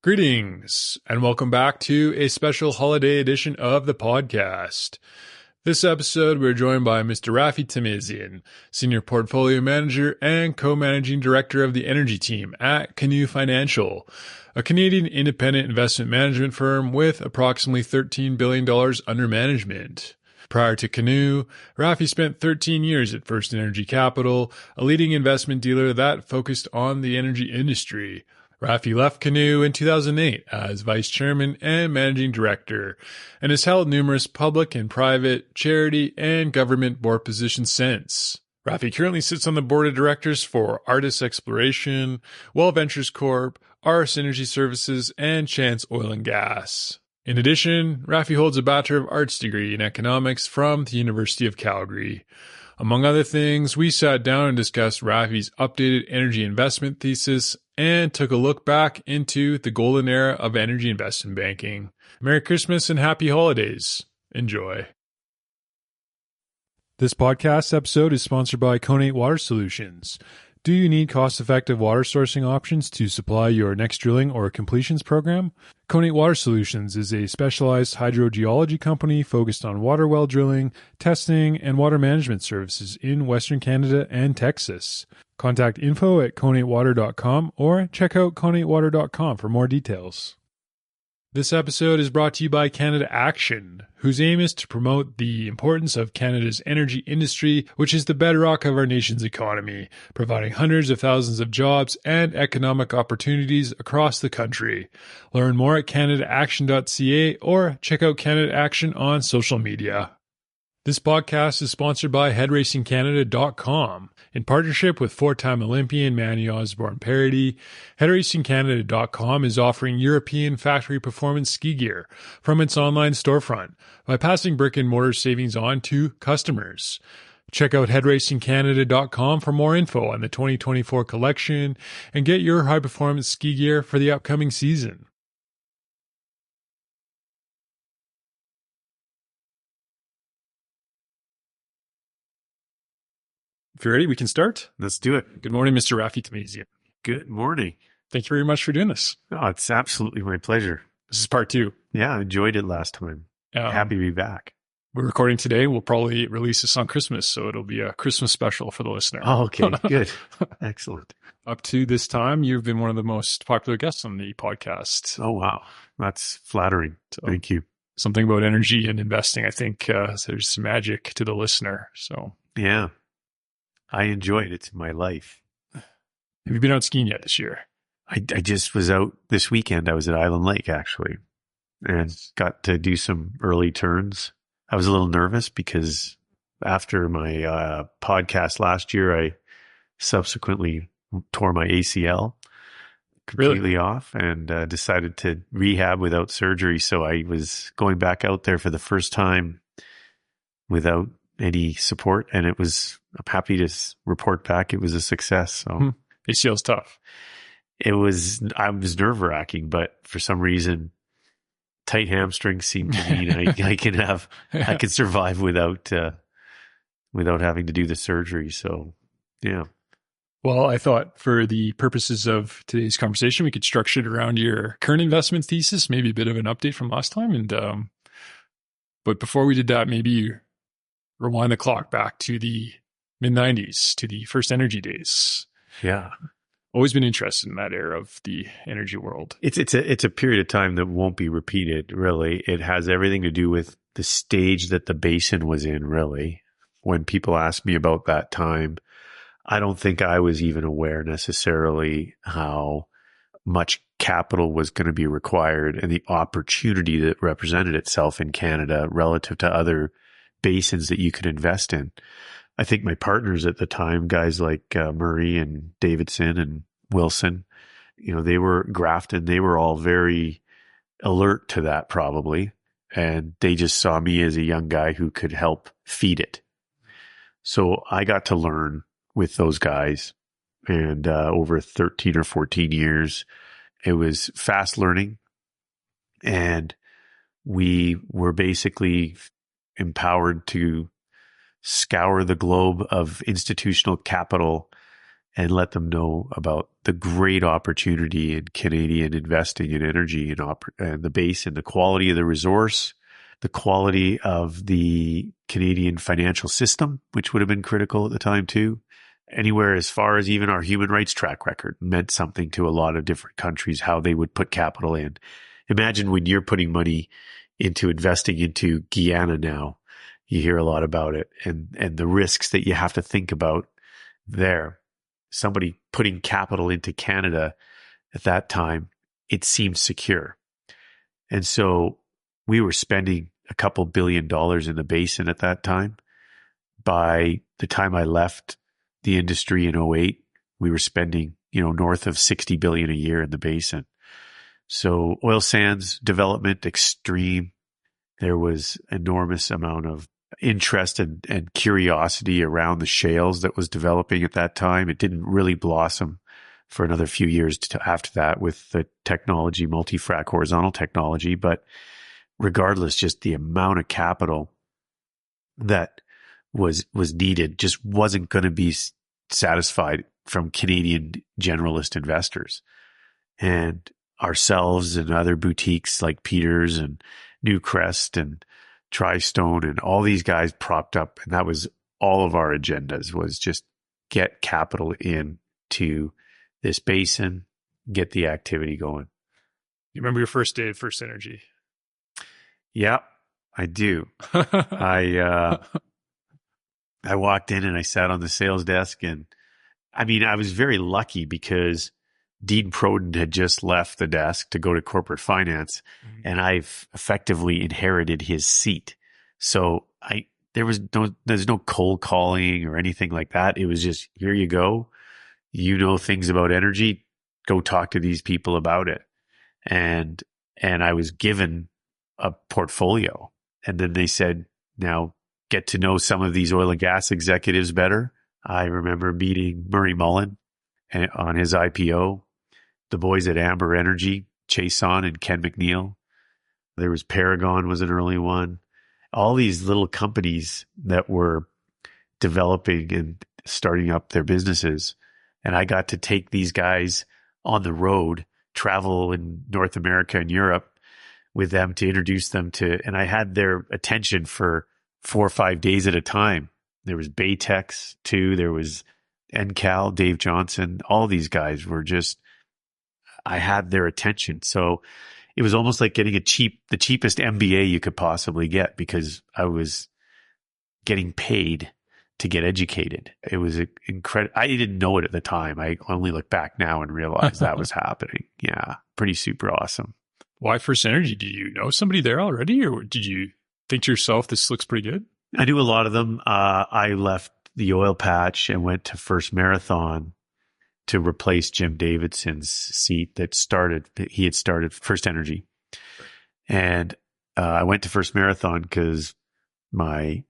Greetings, and welcome back to a special holiday edition of the podcast. This episode, we're joined by Mr. Rafi Tahmazian, Senior Portfolio Manager and Co-Managing Director of the Energy Team at Canoe Financial, a Canadian independent investment management firm with approximately $13 billion under management. Prior to Canoe, Rafi spent 13 years at First Energy Capital, a leading investment dealer that focused on the energy industry. Rafi left Canoe in 2008 as Vice Chairman and Managing Director, and has held numerous public and private, charity, and government board positions since. Rafi currently sits on the board of directors for Artis Exploration, Well Ventures Corp, Aureus Energy Services, and Chance Oil and Gas. In addition, Rafi holds a Bachelor of Arts degree in economics from the University of Calgary. Among other things, we sat down and discussed Rafi's updated energy investment thesis and took a look back into the golden era of energy investment banking. Merry Christmas and happy holidays. Enjoy. This podcast episode is sponsored by Canoe Water Solutions. Do you need cost-effective water sourcing options to supply your next drilling or completions program? Canoe Water Solutions is a specialized hydrogeology company focused on water well drilling, testing, and water management services in Western Canada and Texas. Contact info@conatewater.com or check out conatewater.com for more details. This episode is brought to you by Canada Action, whose aim is to promote the importance of Canada's energy industry, which is the bedrock of our nation's economy, providing hundreds of thousands of jobs and economic opportunities across the country. Learn more at canadaaction.ca or check out Canada Action on social media. This podcast is sponsored by headracingcanada.com. In partnership with four-time Olympian Manny Osborne Parody, headracingcanada.com is offering European factory performance ski gear from its online storefront by passing brick-and-mortar savings on to customers. Check out headracingcanada.com for more info on the 2024 collection and get your high-performance ski gear for the upcoming season. If you're ready, we can start. Let's do it. Good morning, Mr. Rafi Tahmazian. Good morning. Thank you very much for doing this. Oh, it's absolutely my pleasure. This is part 2. Yeah, I enjoyed it last time. Happy to be back. We're recording today. We'll probably release this on Christmas, so it'll be a Christmas special for the listener. Oh, okay, good. Excellent. Up to this time, you've been one of the most popular guests on the podcast. Oh, wow. That's flattering. So, thank you. Something about energy and investing, I think there's some magic to the listener. So yeah, I enjoy it. It's my life. Have you been out skiing yet this year? I just was out this weekend. I was at Island Lake, actually, and got to do some early turns. I was a little nervous because after my podcast last year, I subsequently tore my ACL completely off and decided to rehab without surgery. So I was going back out there for the first time without any support, and I'm happy to report back it was a success. So ACL's tough. I was nerve-wracking, but for some reason, tight hamstrings seem to mean I can survive without having to do the surgery. So, yeah. Well, I thought for the purposes of today's conversation, we could structure it around your current investment thesis, maybe a bit of an update from last time. And but before we did that, maybe rewind the clock back to the mid-90s, to the first energy days. Yeah. Always been interested in that era of the energy world. It's a period of time that won't be repeated, really. It has everything to do with the stage that the basin was in, really. When people ask me about that time, I don't think I was even aware necessarily how much capital was going to be required and the opportunity that represented itself in Canada relative to other basins that you could invest in. I think my partners at the time, guys like Murray and Davidson and Wilson, they were Grafton. They were all very alert to that probably. And they just saw me as a young guy who could help feed it. So I got to learn with those guys. And over 13 or 14 years, it was fast learning. And we were basically empowered to scour the globe of institutional capital and let them know about the great opportunity in Canadian investing in energy and the basin, the quality of the resource, the quality of the Canadian financial system, which would have been critical at the time too. Anywhere as far as even our human rights track record meant something to a lot of different countries, how they would put capital in. Imagine when you're putting money into investing into Guyana now, you hear a lot about it and the risks that you have to think about there. Somebody putting capital into Canada at that time, it seemed secure. And so we were spending a couple $2 billion in the basin at that time. By the time I left the industry in 2008, we were spending, north of $60 billion a year in the basin. So oil sands development, extreme. There was enormous amount of interest and curiosity around the shales that was developing at that time. It didn't really blossom for another few years after that with the technology, multi-frac horizontal technology. But regardless, just the amount of capital that was needed just wasn't going to be satisfied from Canadian generalist investors. And ourselves and other boutiques like Peters and Newcrest and Tristone and all these guys propped up. And that was all of our agendas, was just get capital into this basin, get the activity going. You remember your first day at First Energy? Yeah, I do. I walked in and I sat on the sales desk, and I was very lucky because Dean Proden had just left the desk to go to corporate finance, and I've effectively inherited his seat. So there's no cold calling or anything like that. It was just, here you go. You know things about energy. Go talk to these people about it. And I was given a portfolio, and then they said, now get to know some of these oil and gas executives better. I remember meeting Murray Mullen on his IPO, the boys at Amber Energy, Chason and Ken McNeil. There was Paragon was an early one. All these little companies that were developing and starting up their businesses. And I got to take these guys on the road, travel in North America and Europe with them to introduce them to, and I had their attention for 4 or 5 days at a time. There was Baytex too. There was NCAL, Dave Johnson. All these guys were just, I had their attention. So it was almost like getting the cheapest MBA you could possibly get, because I was getting paid to get educated. It was incredible. I didn't know it at the time. I only look back now and realize that was happening. Yeah. Pretty super awesome. Why First Energy? Do you know somebody there already, or did you think to yourself, this looks pretty good? I knew a lot of them. I left the oil patch and went to First Marathon to replace Jim Davidson's seat he had started First Energy. And I went to First Marathon because my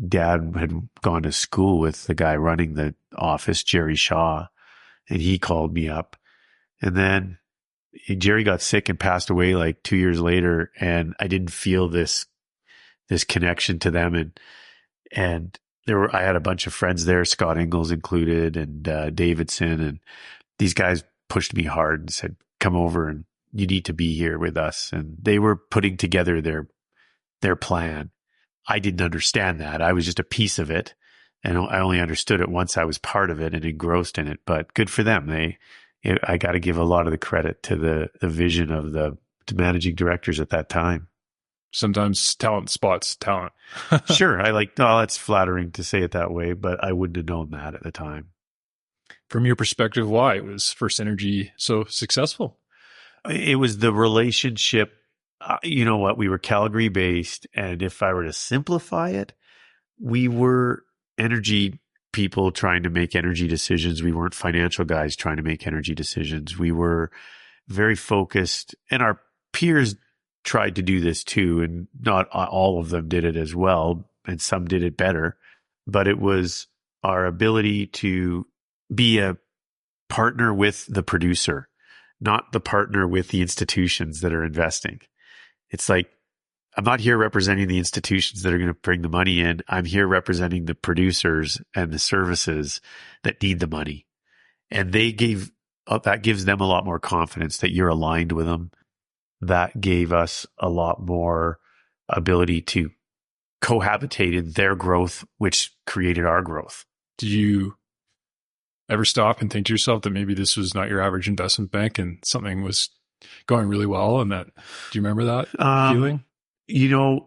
dad had gone to school with the guy running the office, Jerry Shaw, and he called me up. And then Jerry got sick and passed away like 2 years later, and I didn't feel this connection to them. And I had a bunch of friends there, Scott Ingalls included, and Davidson, and these guys pushed me hard and said, come over and you need to be here with us. And they were putting together their plan. I didn't understand that. I was just a piece of it, and I only understood it once I was part of it and engrossed in it. But good for them. I got to give a lot of the credit to the vision of the managing directors at that time. Sometimes talent spots talent. Sure. That's flattering to say it that way, but I wouldn't have known that at the time. From your perspective, why was First Energy so successful? It was the relationship. You know what? We were Calgary based. And if I were to simplify it, we were energy people trying to make energy decisions. We weren't financial guys trying to make energy decisions. We were very focused, and our peers tried to do this too, and not all of them did it as well, and some did it better. But it was our ability to be a partner with the producer, not the partner with the institutions that are investing. It's like, I'm not here representing the institutions that are going to bring the money in. I'm here representing the producers and the services that need the money. And that gives them a lot more confidence that you're aligned with them. That gave us a lot more ability to cohabitate in their growth, which created our growth. Did you ever stop and think to yourself that maybe this was not your average investment bank and something was going really well? And that, do you remember that feeling?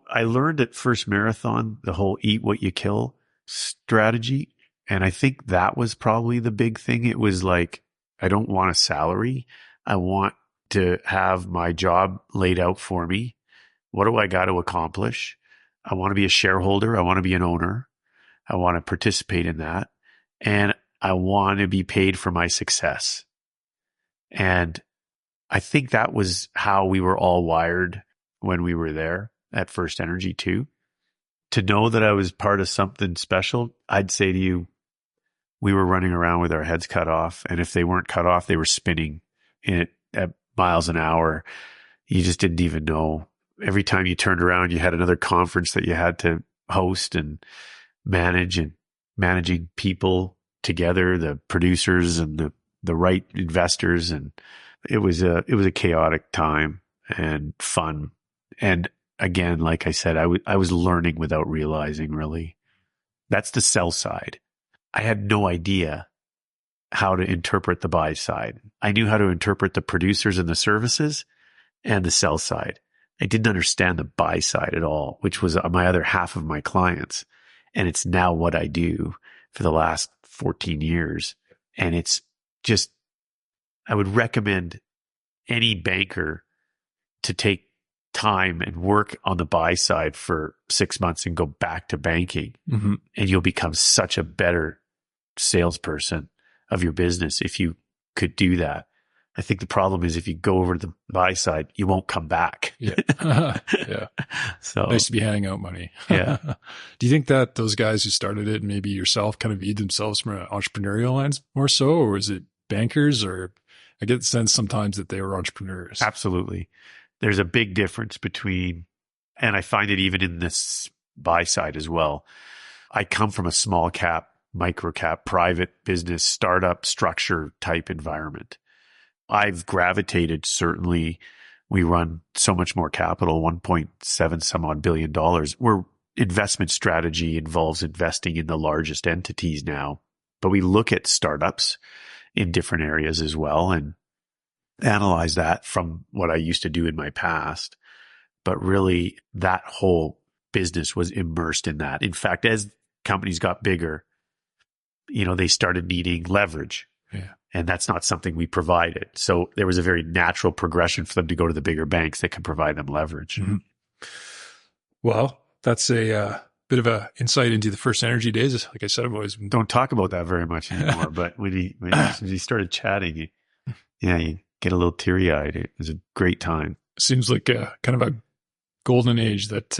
I learned at First Marathon the whole eat what you kill strategy. And I think that was probably the big thing. It was like, I don't want a salary. I want to have my job laid out for me. What do I got to accomplish? I want to be a shareholder. I want to be an owner. I want to participate in that. And I want to be paid for my success. And I think that was how we were all wired when we were there at First Energy too. To know that I was part of something special, I'd say to you, we were running around with our heads cut off. And if they weren't cut off, they were spinning at miles an hour. You just didn't even know. Every time you turned around, you had another conference that you had to host and manage, and managing people together, the producers and the right investors. And it was a chaotic time and fun. And again, like I said, I was learning without realizing, really. That's the sell side. I had no idea how to interpret the buy side. I knew how to interpret the producers and the services and the sell side. I didn't understand the buy side at all, which was my other half of my clients. And it's now what I do for the last 14 years. And it's just, I would recommend any banker to take time and work on the buy side for 6 months and go back to banking. Mm-hmm. And you'll become such a better salesperson of your business if you could do that. I think the problem is if you go over to the buy side, you won't come back. Yeah. Yeah. So nice to be handing out money. Yeah. Do you think that those guys who started it, and maybe yourself, kind of viewed themselves from an entrepreneurial lens more so, or was it bankers? Or I get the sense sometimes that they were entrepreneurs. Absolutely. There's a big difference between, and I find it even in this buy side as well. I come from a small cap, micro cap, private business, startup structure type environment. I've gravitated, certainly, we run so much more capital, 1.7 some odd billion dollars. Where investment strategy involves investing in the largest entities now, but we look at startups in different areas as well and analyze that from what I used to do in my past. But really, that whole business was immersed in that. In fact, as companies got bigger, they started needing leverage. Yeah. And that's not something we provided. So there was a very natural progression for them to go to the bigger banks that could provide them leverage. Mm-hmm. Well, that's a bit of an insight into the First Energy days. Like I said, I've always don't talk about that very much anymore. But when he started chatting, you get a little teary eyed. It was a great time. Seems like a kind of a golden age that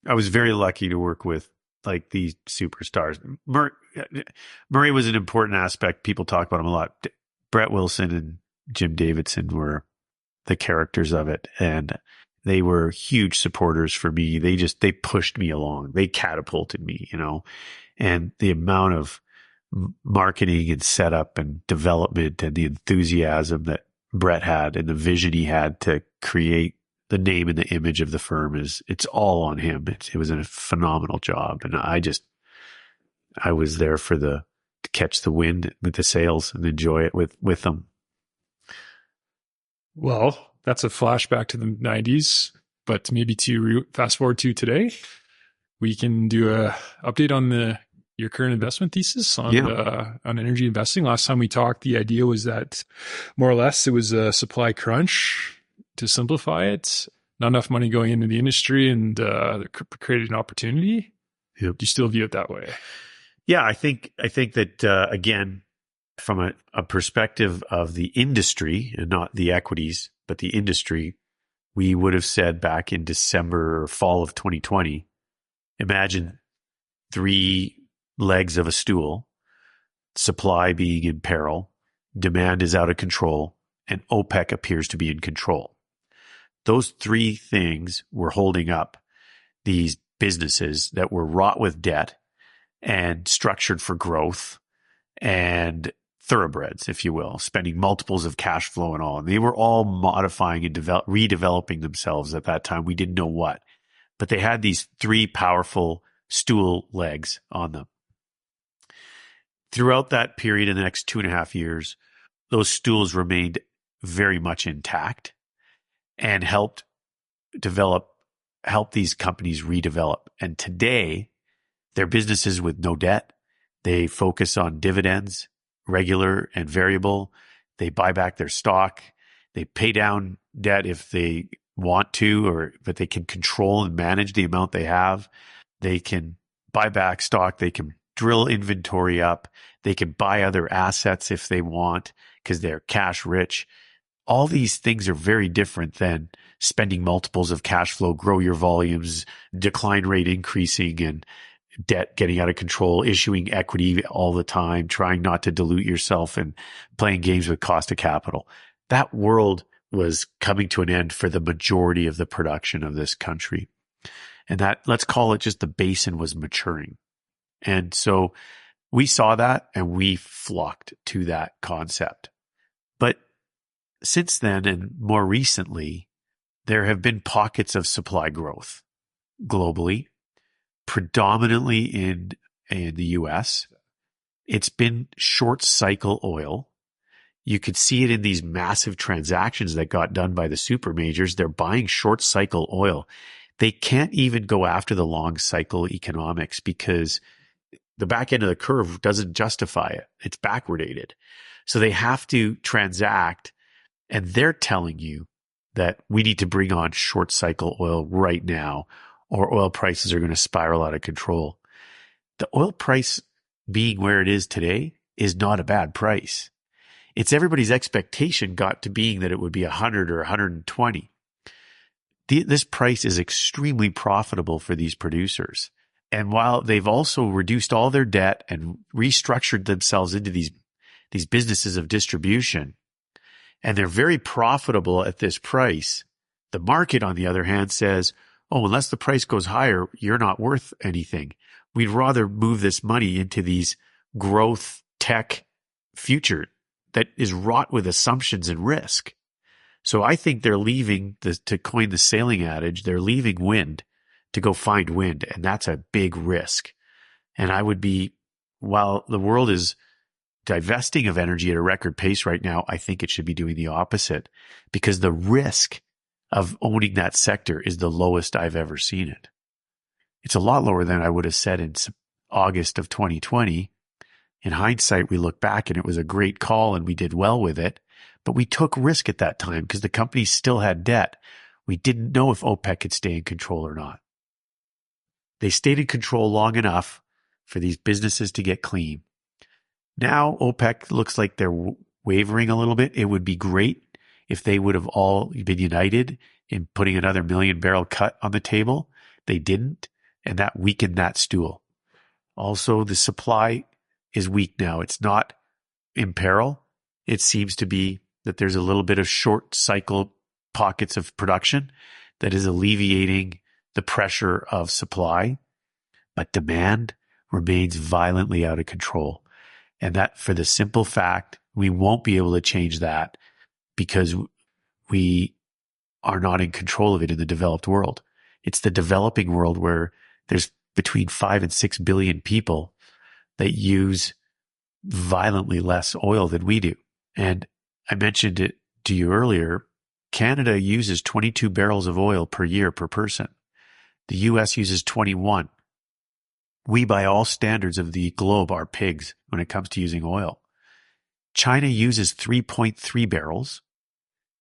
I was very lucky to work with. Like these superstars. Murray was an important aspect. People talk about him a lot. Brett Wilson and Jim Davidson were the characters of it. And they were huge supporters for me. They pushed me along. They catapulted me, and the amount of marketing and setup and development and the enthusiasm that Brett had and the vision he had to create the name and the image of the firm it's all on him. It was a phenomenal job. And I was there to catch the wind with the sails and enjoy it with them. Well, that's a flashback to the 90s, but maybe to fast forward to today, we can do a update on your current investment thesis on energy investing. Last time we talked, the idea was that more or less it was a supply crunch. To simplify it, not enough money going into the industry and created an opportunity. Yep. Do you still view it that way? Yeah, I think that, again, from a perspective of the industry and not the equities, but the industry, we would have said back in December or fall of 2020, imagine 3 legs of a stool, supply being in peril, demand is out of control, and OPEC appears to be in control. Those 3 things were holding up these businesses that were wrought with debt and structured for growth and thoroughbreds, if you will, spending multiples of cash flow and all. And they were all modifying and redeveloping themselves at that time. We didn't know what. But they had these three powerful stool legs on them. Throughout that period, in the next 2.5 years, those stools remained very much intact and helped these companies redevelop. And today, they're businesses with no debt. They focus on dividends, regular and variable. They buy back their stock. They pay down debt if they want to, but they can control and manage the amount they have. They can buy back stock. They can drill inventory up. They can buy other assets if they want because they're cash rich. All these things are very different than spending multiples of cash flow, grow your volumes, decline rate increasing, and debt getting out of control, issuing equity all the time, trying not to dilute yourself, and playing games with cost of capital. That world was coming to an end for the majority of the production of this country. And that, let's call it, just the basin was maturing. And so we saw that and we flocked to that concept. But since then, and more recently, there have been pockets of supply growth globally, predominantly in the US. It's been short cycle oil. You could see it in these massive transactions that got done by the super majors. They're buying short cycle oil. They can't even go after the long cycle economics because the back end of the curve doesn't justify it. It's backwardated. So they have to transact, and they're telling you that we need to bring on short cycle oil right now, or oil prices are going to spiral out of control. The oil price being where it is today is not a bad price. It's everybody's expectation got to being that it would be 100 or 120. This price is extremely profitable for these producers. And while they've also reduced all their debt and restructured themselves into these businesses of distribution, and they're very profitable at this price, the market, on the other hand, says, oh, unless the price goes higher, you're not worth anything. We'd rather move this money into these growth tech future that is wrought with assumptions and risk. So I think they're leaving, to coin the sailing adage, they're leaving wind to go find wind. And that's a big risk. And while the world is divesting of energy at a record pace right now, I think it should be doing the opposite, because the risk of owning that sector is the lowest I've ever seen it. It's a lot lower than I would have said in August of 2020. In hindsight, we look back and it was a great call and we did well with it, but we took risk at that time because the company still had debt. We didn't know if OPEC could stay in control or not. They stayed in control long enough for these businesses to get clean. Now OPEC looks like they're wavering a little bit. It would be great if they would have all been united in putting another 1 million barrel cut on the table. They didn't, and that weakened that stool. Also, the supply is weak now. It's not in peril. It seems to be that there's a little bit of short cycle pockets of production that is alleviating the pressure of supply, but demand remains violently out of control. And that, for the simple fact, we won't be able to change that because we are not in control of it in the developed world. It's the developing world where there's between 5 and 6 billion people that use violently less oil than we do. And I mentioned it to you earlier. Canada uses 22 barrels of oil per year per person. The US uses 21. We, by all standards of the globe, are pigs when it comes to using oil. China uses 3.3 barrels.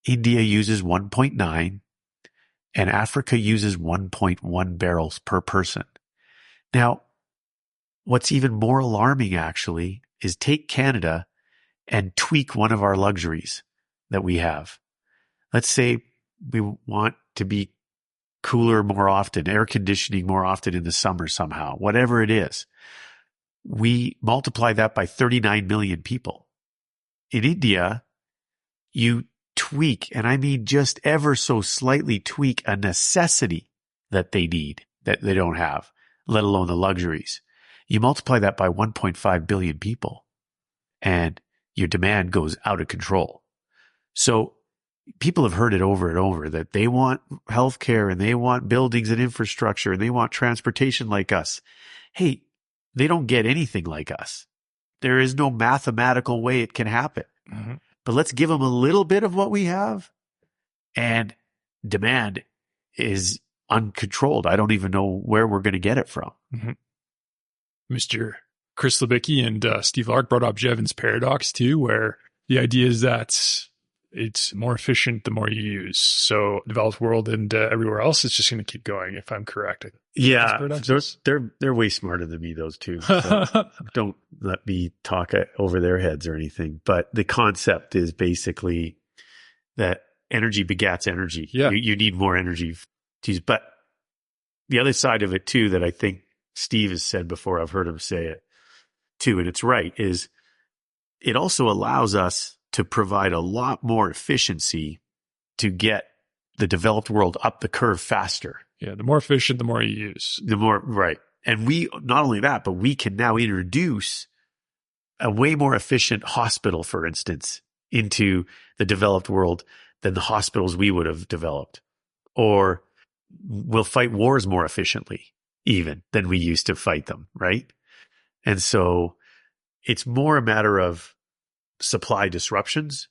India uses 1.9. And Africa uses 1.1 barrels per person. Now, what's even more alarming, actually, is take Canada and tweak one of our luxuries that we have. Let's say we want to be cooler more often, air conditioning more often in the summer somehow, whatever it is. We multiply that by 39 million people. In India, you tweak, and I mean just ever so slightly tweak, a necessity that they need that they don't have, let alone the luxuries. You multiply that by 1.5 billion people, and your demand goes out of control. So people have heard it over and over that they want healthcare and they want buildings and infrastructure and they want transportation like us. Hey, they don't get anything like us. There is no mathematical way it can happen. Mm-hmm. But let's give them a little bit of what we have, and demand is uncontrolled. I don't even know where we're going to get it from. Mm-hmm. Mr. Chris Lebicki and Steve Lark brought up Jevons paradox too, where the idea is that it's more efficient the more you use. So developed world and everywhere else, it's just going to keep going, if I'm correct. Yeah, they're way smarter than me, those two. So don't let me talk over their heads or anything. But the concept is basically that energy begats energy. Yeah. You need more energy to use. But the other side of it too, that I think Steve has said before, I've heard him say it too, and it's right, is it also allows us to provide a lot more efficiency to get the developed world up the curve faster. Yeah, the more efficient, the more you use. The more, right. And we, not only that, but we can now introduce a way more efficient hospital, for instance, into the developed world than the hospitals we would have developed. Or we'll fight wars more efficiently even than we used to fight them, right? And so it's more a matter of supply disruptions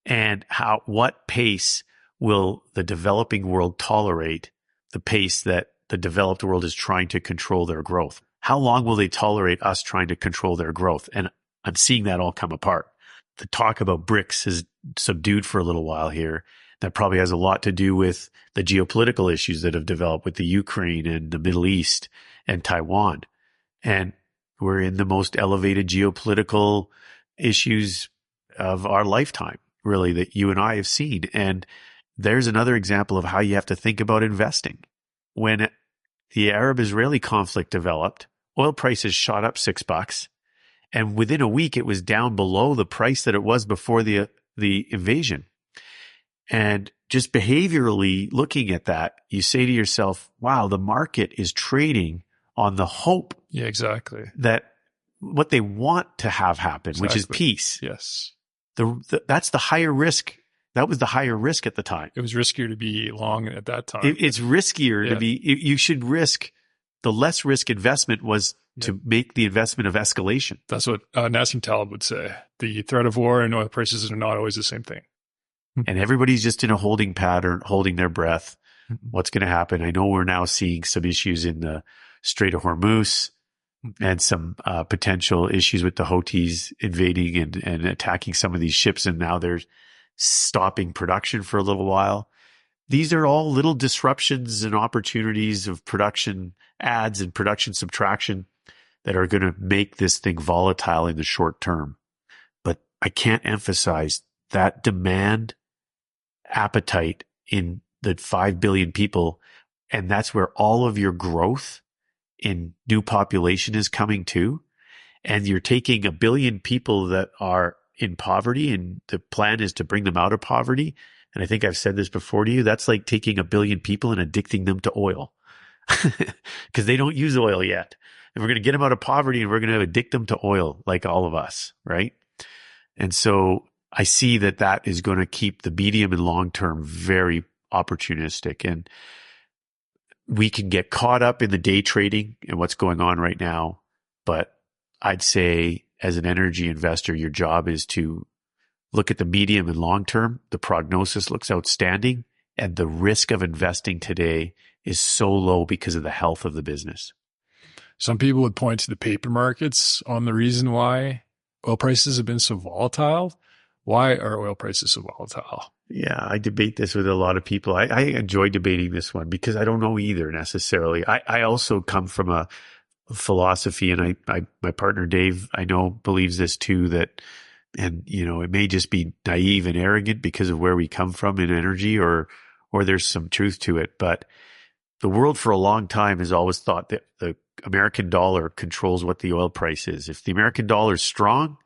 and what pace will the developing world tolerate the pace that the developed world is trying to control their growth. How long will they tolerate us trying to control their growth? And I'm seeing that all come apart. The talk about BRICS is subdued for a little while here. That probably has a lot to do with the geopolitical issues that have developed with the Ukraine and the Middle East and Taiwan. And we're in the most elevated geopolitical issues of our lifetime, really, that you and I have seen. And there's another example of how you have to think about investing. When the Arab-Israeli conflict developed, oil prices shot up $6, and within a week it was down below the price that it was before the invasion. And just behaviorally looking at that, you say to yourself, wow, the market is trading on the hope. Yeah, exactly. That what they want to have happen, exactly. Which is peace. Yes. That's the higher risk. That was the higher risk at the time. It was riskier to be long at that time. It's riskier to be, you should risk, the less risk investment was to make the investment of escalation. That's what Nassim Taleb would say. The threat of war and oil prices are not always the same thing. And everybody's just in a holding pattern, holding their breath. What's going to happen? I know we're now seeing some issues in the Strait of Hormuz and some potential issues with the Houthis invading and attacking some of these ships. And now they're stopping production for a little while. These are all little disruptions and opportunities of production adds and production subtraction that are going to make this thing volatile in the short term. But I can't emphasize that demand appetite in the 5 billion people. And that's where all of your growth in new population is coming to. And you're taking 1 billion people that are in poverty, and the plan is to bring them out of poverty. And I think I've said this before to you. That's like taking 1 billion people and addicting them to oil because they don't use oil yet. And we're going to get them out of poverty and we're going to addict them to oil like all of us, right? And so I see that is going to keep the medium and long term very opportunistic. And we can get caught up in the day trading and what's going on right now. But I'd say as an energy investor, your job is to look at the medium and long term. The prognosis looks outstanding, and the risk of investing today is so low because of the health of the business. Some people would point to the paper markets on the reason why oil prices have been so volatile. Why are oil prices so volatile? Yeah, I debate this with a lot of people. I enjoy debating this one because I don't know either necessarily. I also come from a philosophy, and my partner Dave, I know, believes this too, that, and it may just be naive and arrogant because of where we come from in energy, or there's some truth to it. But the world for a long time has always thought that the American dollar controls what the oil price is. If the American dollar is strong,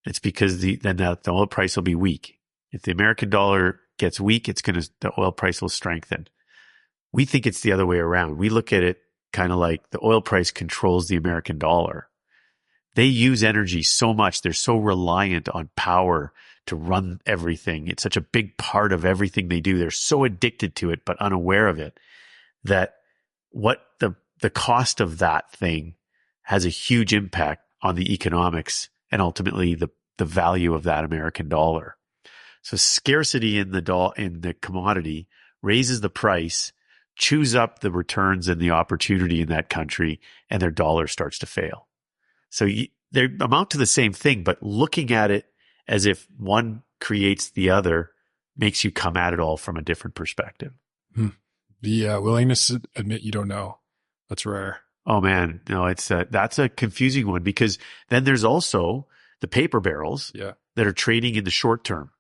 it's because then the oil price will be weak. If the American dollar gets weak, the oil price will strengthen. We think it's the other way around. We look at it kind of like the oil price controls the American dollar. They use energy so much. They're so reliant on power to run everything. It's such a big part of everything they do. They're so addicted to it, but unaware of it, that what the cost of that thing has a huge impact on the economics and ultimately the value of that American dollar. So scarcity in the commodity raises the price, chews up the returns and the opportunity in that country, and their dollar starts to fail. So they amount to the same thing, but looking at it as if one creates the other makes you come at it all from a different perspective. The willingness to admit you don't know. That's rare. Oh man, no, that's a confusing one, because then there's also the paper barrels that are trading in the short term.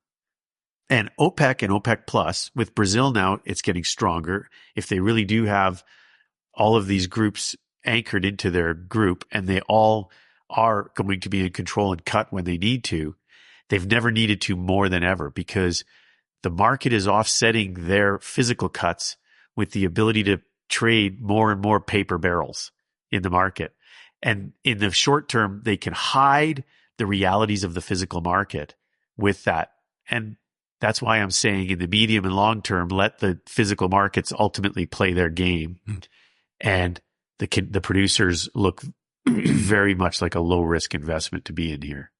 And OPEC and OPEC Plus, with Brazil now, it's getting stronger. If they really do have all of these groups anchored into their group, and they all are going to be in control and cut when they need to, they've never needed to more than ever, because the market is offsetting their physical cuts with the ability to trade more and more paper barrels in the market. And in the short term, they can hide the realities of the physical market with that. And that's why I'm saying in the medium and long term, let the physical markets ultimately play their game. And the producers look very much like a low risk investment to be in here.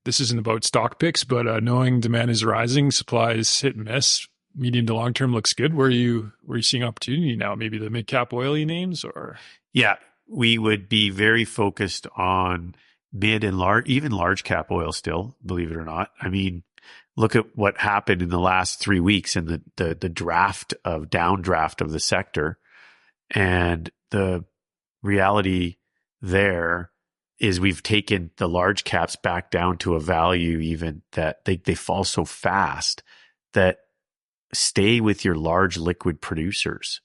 This isn't about stock picks, but knowing demand is rising, supply is hit and miss. Medium to long term looks good. Where are you seeing opportunity now? Maybe the mid cap oily names, or we would be very focused on mid and large, even large cap oil still, believe it or not. I mean, look at what happened in the last 3 weeks and the downdraft of the sector. And the reality there is we've taken the large caps back down to a value even that they fall so fast that stay with your large liquid producers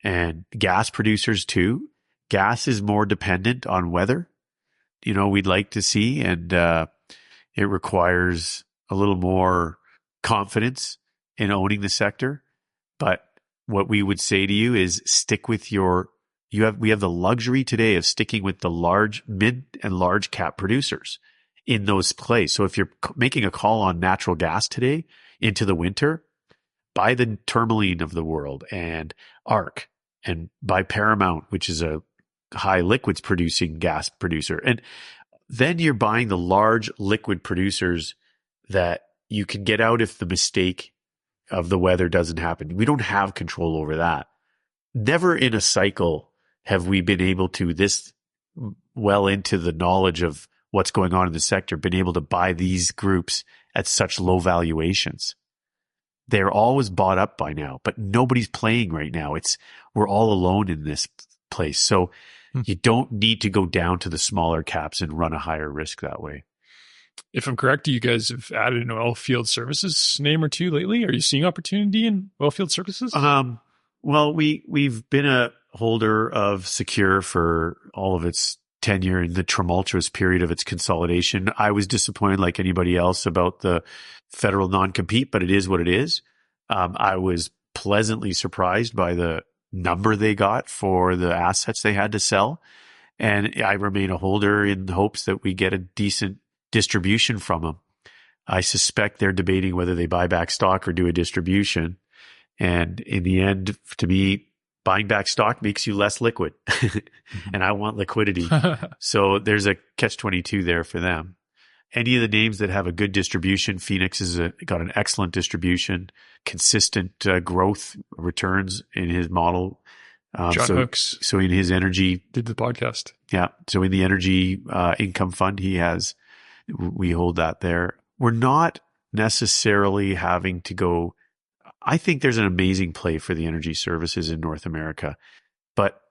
and gas producers too. Gas is more dependent on weather, we'd like to see, and it requires a little more confidence in owning the sector. But what we would say to you is stick with we have the luxury today of sticking with the mid and large cap producers in those plays. So if you're making a call on natural gas today into the winter, buy the Tourmaline of the world and ARC, and buy Paramount, which is a high liquids producing gas producer. And then you're buying the large liquid producers that you can get out if the mistake of the weather doesn't happen. We don't have control over that. Never in a cycle have we been able to, this well into the knowledge of what's going on in the sector, been able to buy these groups at such low valuations. They're always bought up by now, but nobody's playing right now. We're all alone in this place. So you don't need to go down to the smaller caps and run a higher risk that way. If I'm correct, you guys have added an Wellfield Services name or two lately. Are you seeing opportunity in Wellfield Services? Well, we've been a holder of Secure for all of its tenure in the tumultuous period of its consolidation. I was disappointed, like anybody else, about the federal non-compete, but it is what it is. I was pleasantly surprised by the number they got for the assets they had to sell. And I remain a holder in hopes that we get a decent distribution from them. I suspect they're debating whether they buy back stock or do a distribution. And in the end, to me, buying back stock makes you less liquid. And I want liquidity. So there's a catch-22 there for them. Any of the names that have a good distribution, Phoenix has got an excellent distribution, consistent growth returns in his model. John Hooks. So in his energy. Did the podcast. Yeah. So in the energy income fund we hold that there. We're not necessarily having to go. I think there's an amazing play for the energy services in North America, but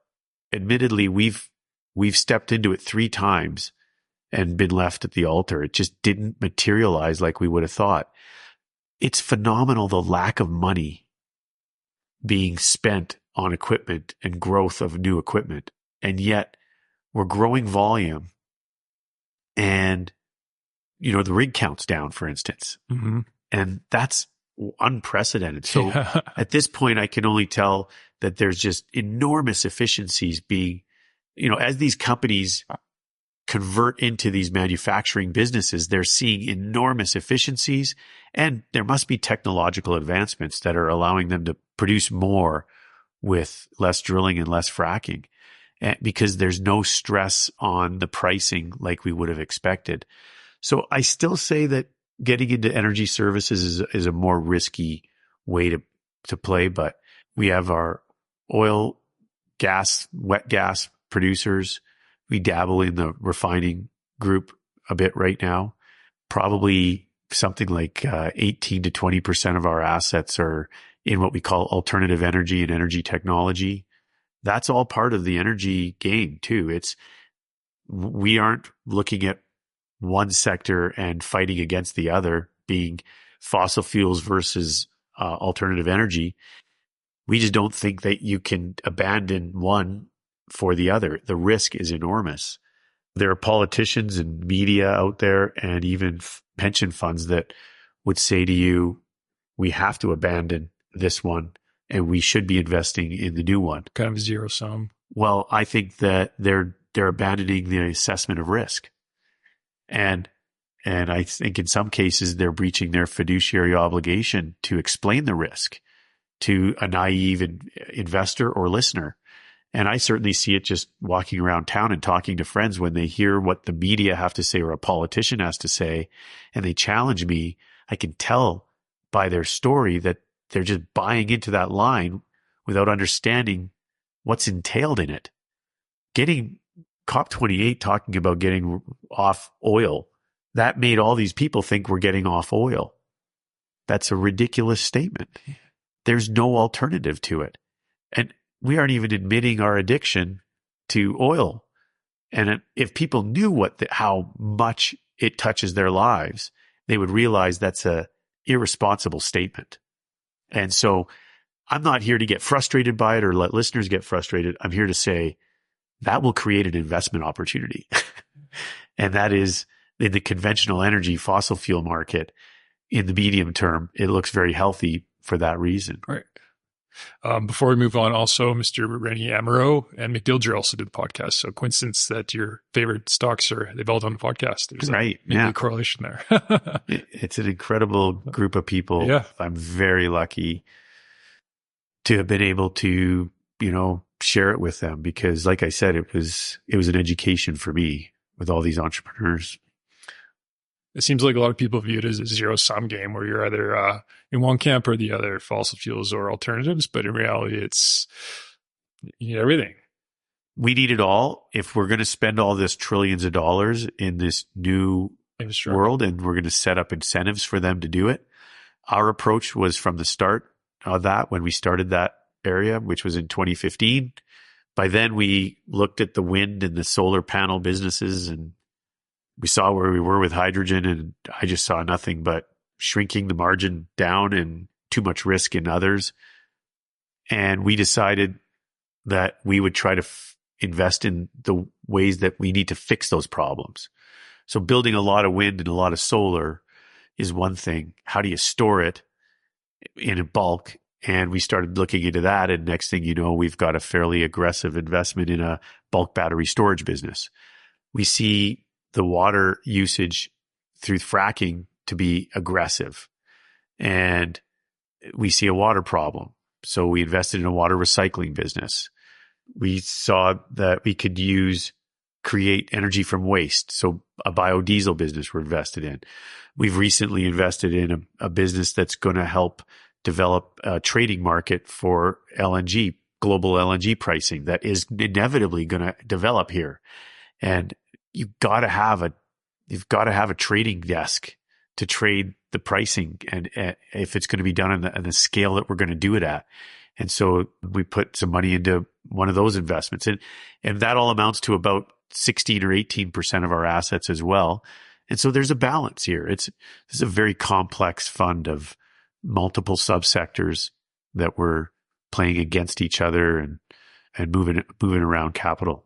admittedly, we've stepped into it 3 times and been left at the altar. It just didn't materialize like we would have thought. It's phenomenal, the lack of money being spent on equipment and growth of new equipment. And yet we're growing volume and, the rig count's down, for instance. Mm-hmm. And that's unprecedented. So at this point, I can only tell that there's just enormous efficiencies being, as these companies convert into these manufacturing businesses, they're seeing enormous efficiencies, and there must be technological advancements that are allowing them to produce more with less drilling and less fracking, because there's no stress on the pricing like we would have expected. So I still say that getting into energy services is a more risky way to play, but we have our oil, gas, wet gas producers. We dabble in the refining group a bit right now. Probably something like 18 to 20% of our assets are in what we call alternative energy and energy technology. That's all part of the energy game too. We aren't looking at one sector and fighting against the other, being fossil fuels versus alternative energy. We just don't think that you can abandon one for the other. The risk is enormous. There are politicians and media out there and even pension funds that would say to you, we have to abandon this one and we should be investing in the new one. Kind of zero sum. Well, I think that they're abandoning the assessment of risk. And I think in some cases they're breaching their fiduciary obligation to explain the risk to a naive investor or listener. And I certainly see it just walking around town and talking to friends when they hear what the media have to say or a politician has to say, and they challenge me. I can tell by their story that they're just buying into that line without understanding what's entailed in it. Getting COP28 talking about getting off oil, that made all these people think we're getting off oil. That's a ridiculous statement. There's no alternative to it. And we aren't even admitting our addiction to oil. And if people knew how much it touches their lives, they would realize that's a irresponsible statement. And so I'm not here to get frustrated by it or let listeners get frustrated. I'm here to say that will create an investment opportunity. And that is in the conventional energy fossil fuel market. In the medium term, it looks very healthy for that reason. Right. Before we move on, also, Mr. Rennie Amaro and McDilger also did the podcast. So coincidence that your favorite stocks they've all done the podcast. There's maybe a correlation there. It's an incredible group of people. Yeah. I'm very lucky to have been able to, share it with them because like I said, it was an education for me with all these entrepreneurs. It seems like a lot of people view it as a zero-sum game where you're either in one camp or the other, fossil fuels or alternatives. But in reality, you need everything. We need it all. If we're going to spend all this trillions of dollars in this new world and we're going to set up incentives for them to do it, our approach was from the start of that when we started that area, which was in 2015. By then, we looked at the wind and the solar panel businesses and we saw where we were with hydrogen, and I just saw nothing but shrinking the margin down and too much risk in others. And we decided that we would try to invest in the ways that we need to fix those problems. So building a lot of wind and a lot of solar is one thing. How do you store it in a bulk? And we started looking into that. And next thing you know, we've got a fairly aggressive investment in a bulk battery storage business. We see the water usage through fracking to be aggressive. And we see a water problem. So we invested in a water recycling business. We saw that we could create energy from waste. So a biodiesel business we're invested in. We've recently invested in a business that's going to help develop a trading market for LNG, global LNG pricing that is inevitably going to develop here. And you've got to have a trading desk to trade the pricing, and if it's going to be done on the scale that we're going to do it at. And so we put some money into one of those investments, and that all amounts to about 16 or 18% of our assets as well. And so there's a balance here. This is a very complex fund of multiple subsectors that we're playing against each other and moving around capital.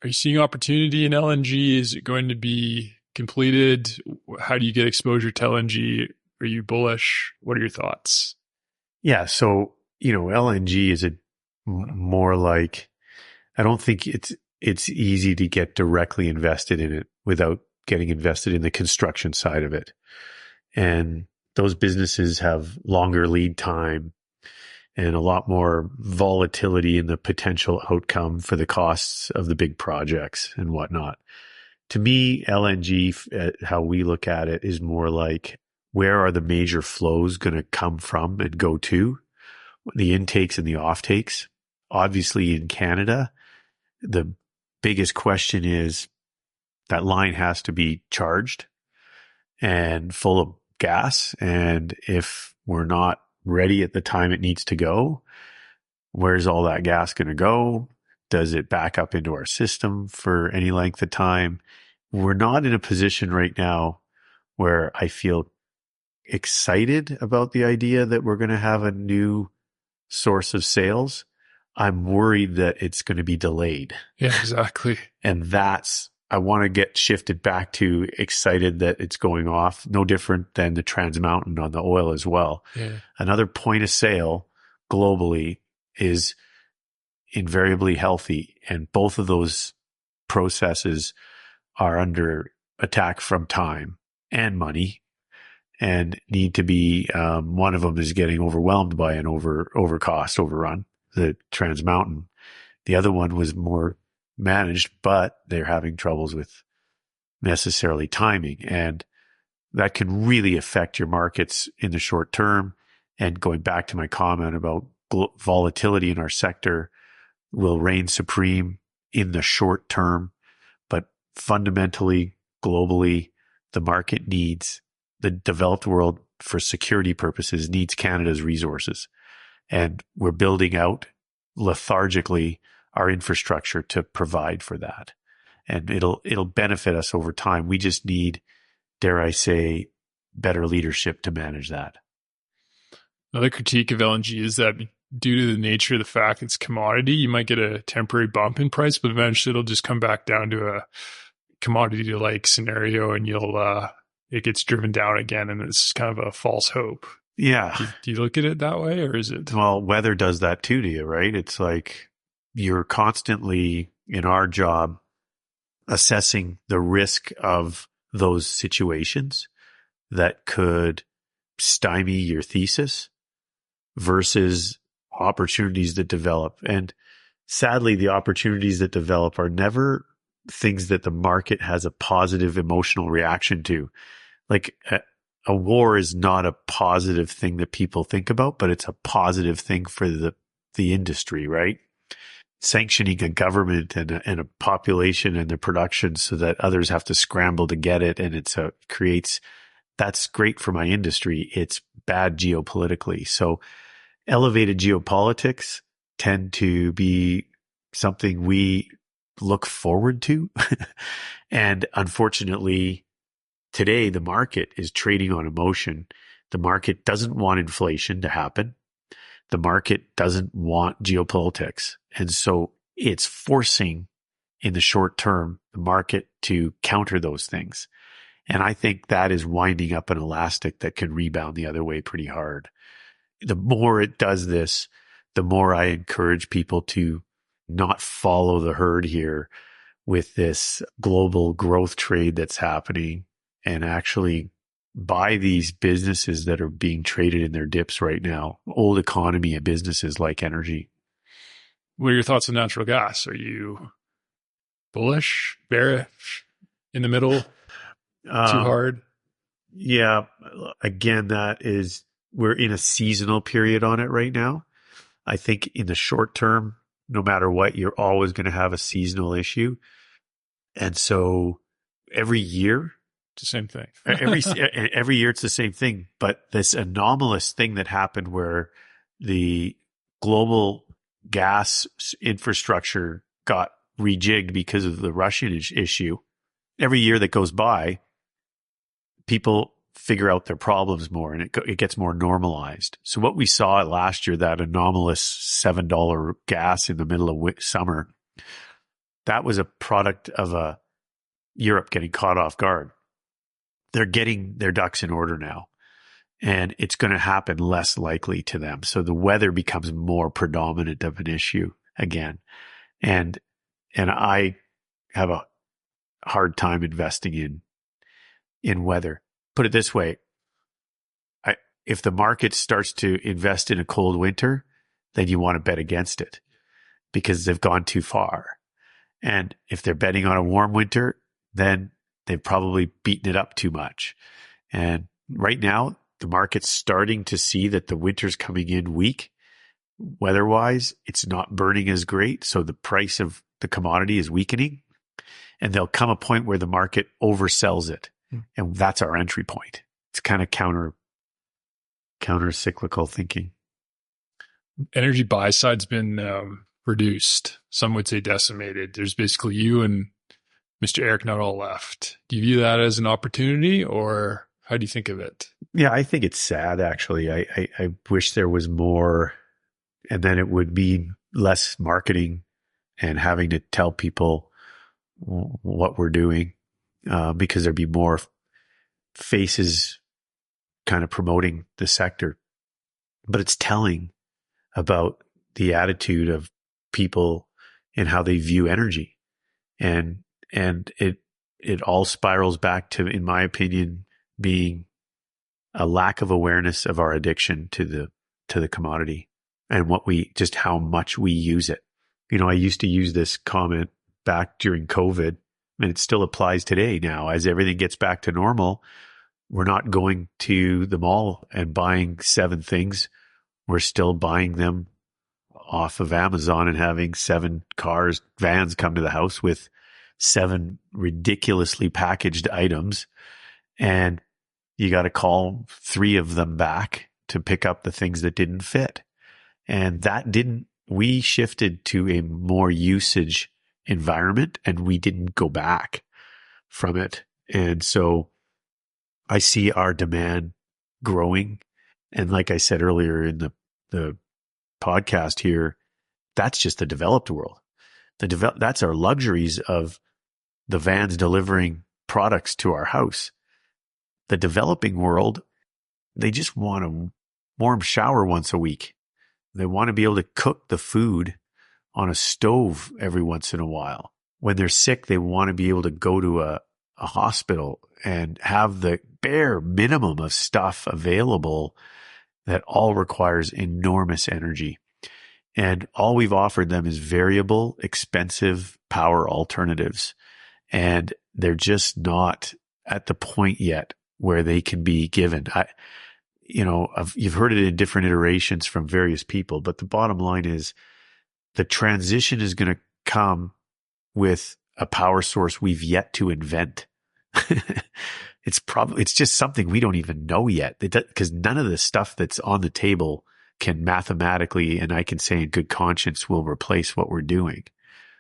Are you seeing opportunity in LNG? Is it going to be completed? How do you get exposure to LNG? Are you bullish? What are your thoughts? Yeah. So, LNG is more like, I don't think it's easy to get directly invested in it without getting invested in the construction side of it. And those businesses have longer lead time and a lot more volatility in the potential outcome for the costs of the big projects and whatnot. To me, LNG, how we look at it, is more like, where are the major flows going to come from and go to? The intakes and the offtakes. Obviously, in Canada, the biggest question is that line has to be charged and full of gas. And if we're not ready at the time it needs to go, where's all that gas going to go? Does it back up into our system for any length of time? We're not in a position right now where I feel excited about the idea that we're going to have a new source of sales. I'm worried that it's going to be delayed. Yeah, exactly. And I want to get shifted back to excited that it's going off. No different than the Trans Mountain on the oil as well. Yeah. Another point of sale globally is invariably healthy. And both of those processes are under attack from time and money, and need to be, one of them is getting overwhelmed by an overrun, the Trans Mountain. The other one was more managed, but they're having troubles with necessarily timing. And that can really affect your markets in the short term. And going back to my comment about volatility in our sector will reign supreme in the short term. But fundamentally, globally, the market needs, the developed world for security purposes needs Canada's resources. And we're building out lethargically our infrastructure to provide for that. And it'll benefit us over time. We just need, dare I say, better leadership to manage that. Another critique of LNG is that due to the nature of the fact it's commodity, you might get a temporary bump in price, but eventually it'll just come back down to a commodity-like scenario, and it gets driven down again, and it's kind of a false hope. Yeah. Do you look at it that way, or is it? Well, weather does that too to you, right? It's like you're constantly, in our job, assessing the risk of those situations that could stymie your thesis versus opportunities that develop. And sadly, the opportunities that develop are never things that the market has a positive emotional reaction to. Like a war is not a positive thing that people think about, but it's a positive thing for the industry, right? Sanctioning a government and a population and the production so that others have to scramble to get it. And that's great for my industry. It's bad geopolitically. So elevated geopolitics tend to be something we look forward to. And unfortunately, today the market is trading on emotion. The market doesn't want inflation to happen. The market doesn't want geopolitics. And so it's forcing, in the short term, the market to counter those things. And I think that is winding up an elastic that can rebound the other way pretty hard. The more it does this, the more I encourage people to not follow the herd here with this global growth trade that's happening, and actually buy these businesses that are being traded in their dips right now, old economy of businesses like energy. What are your thoughts on natural gas? Are you bullish, bearish, in the middle, too hard? Yeah. Again, we're in a seasonal period on it right now. I think in the short term, no matter what, you're always going to have a seasonal issue. And so every year, it's the same thing. every year it's the same thing. But this anomalous thing that happened where the global gas infrastructure got rejigged because of the Russian issue. Every year that goes by, people figure out their problems more, and it gets more normalized. So what we saw last year, that anomalous $7 gas in the middle of summer, that was a product of Europe getting caught off guard. They're getting their ducks in order now, and it's going to happen less likely to them. So the weather becomes more predominant of an issue again. And And I have a hard time investing in weather. Put it this way. If the market starts to invest in a cold winter, then you want to bet against it because they've gone too far. And if they're betting on a warm winter, then they've probably beaten it up too much. And right now, the market's starting to see that the winter's coming in weak. Weather-wise, it's not burning as great, so the price of the commodity is weakening. And there'll come a point where the market oversells it. And that's our entry point. It's kind of counter-cyclical thinking. Energy buy side's been reduced. Some would say decimated. There's basically you and Mr. Eric not all left. Do you view that as an opportunity, or how do you think of it? Yeah, I think it's sad, actually. I wish there was more, and then it would mean less marketing and having to tell people what we're doing, because there'd be more faces kind of promoting the sector. But it's telling about the attitude of people and how they view energy. And it all spirals back to, in my opinion, being a lack of awareness of our addiction to the commodity and how much we use it. I used to use this comment back during COVID, and it still applies today now. As everything gets back to normal, we're not going to the mall and buying 7 things. We're still buying them off of Amazon and having 7 vans come to the house with 7 ridiculously packaged items. And you got to call 3 of them back to pick up the things that didn't fit. And we shifted to a more usage environment and we didn't go back from it. And so I see our demand growing. And like I said earlier in the podcast here, that's just the developed world. That's our luxuries of the vans delivering products to our house. The developing world, they just want a warm shower once a week. They want to be able to cook the food on a stove every once in a while. When they're sick, they want to be able to go to a hospital and have the bare minimum of stuff available that all requires enormous energy. And all we've offered them is variable, expensive power alternatives. And they're just not at the point yet where they can be given. You've heard it in different iterations from various people, but the bottom line is the transition is going to come with a power source we've yet to invent. It's just something we don't even know yet, because none of the stuff that's on the table can mathematically, and I can say in good conscience, will replace what we're doing.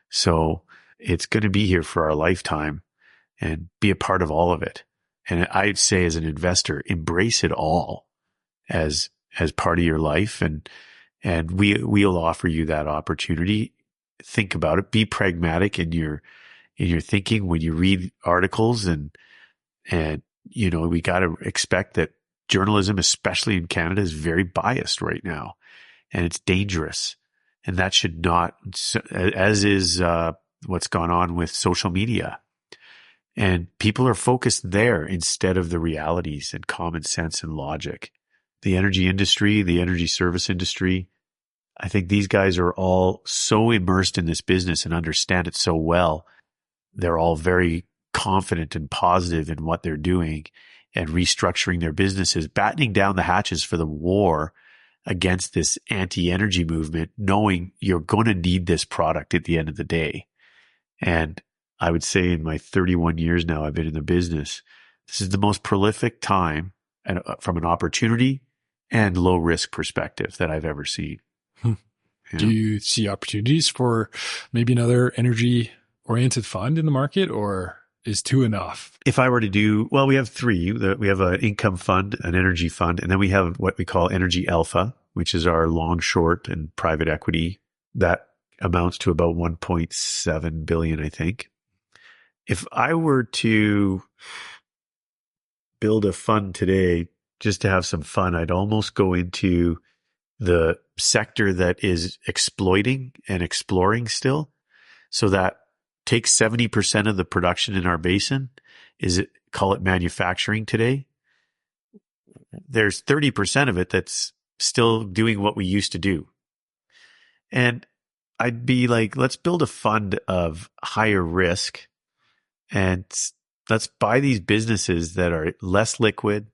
So it's going to be here for our lifetime and be a part of all of it. And I'd say as an investor, embrace it all as part of your life. And we'll offer you that opportunity. Think about it. Be pragmatic in your thinking when you read articles, and we got to expect that journalism, especially in Canada, is very biased right now, and it's dangerous. And that should not, as is what's gone on with social media. And people are focused there instead of the realities and common sense and logic. The energy industry, the energy service industry, I think these guys are all so immersed in this business and understand it so well. They're all very confident and positive in what they're doing and restructuring their businesses, battening down the hatches for the war against this anti-energy movement, knowing you're going to need this product at the end of the day. And I would say in my 31 years now I've been in the business, this is the most prolific time from an opportunity and low risk perspective that I've ever seen. Yeah. Do you see opportunities for maybe another energy oriented fund in the market, or is 2 enough? If I were to do, well, we have 3. We have an income fund, an energy fund, and then we have what we call Energy Alpha, which is our long, short, and private equity. That amounts to about 1.7 billion, I think. If I were to build a fund today just to have some fun, I'd almost go into the sector that is exploiting and exploring still. So that takes 70% of the production in our basin, call it manufacturing today. There's 30% of it that's still doing what we used to do. And I'd be like, let's build a fund of higher risk and let's buy these businesses that are less liquid,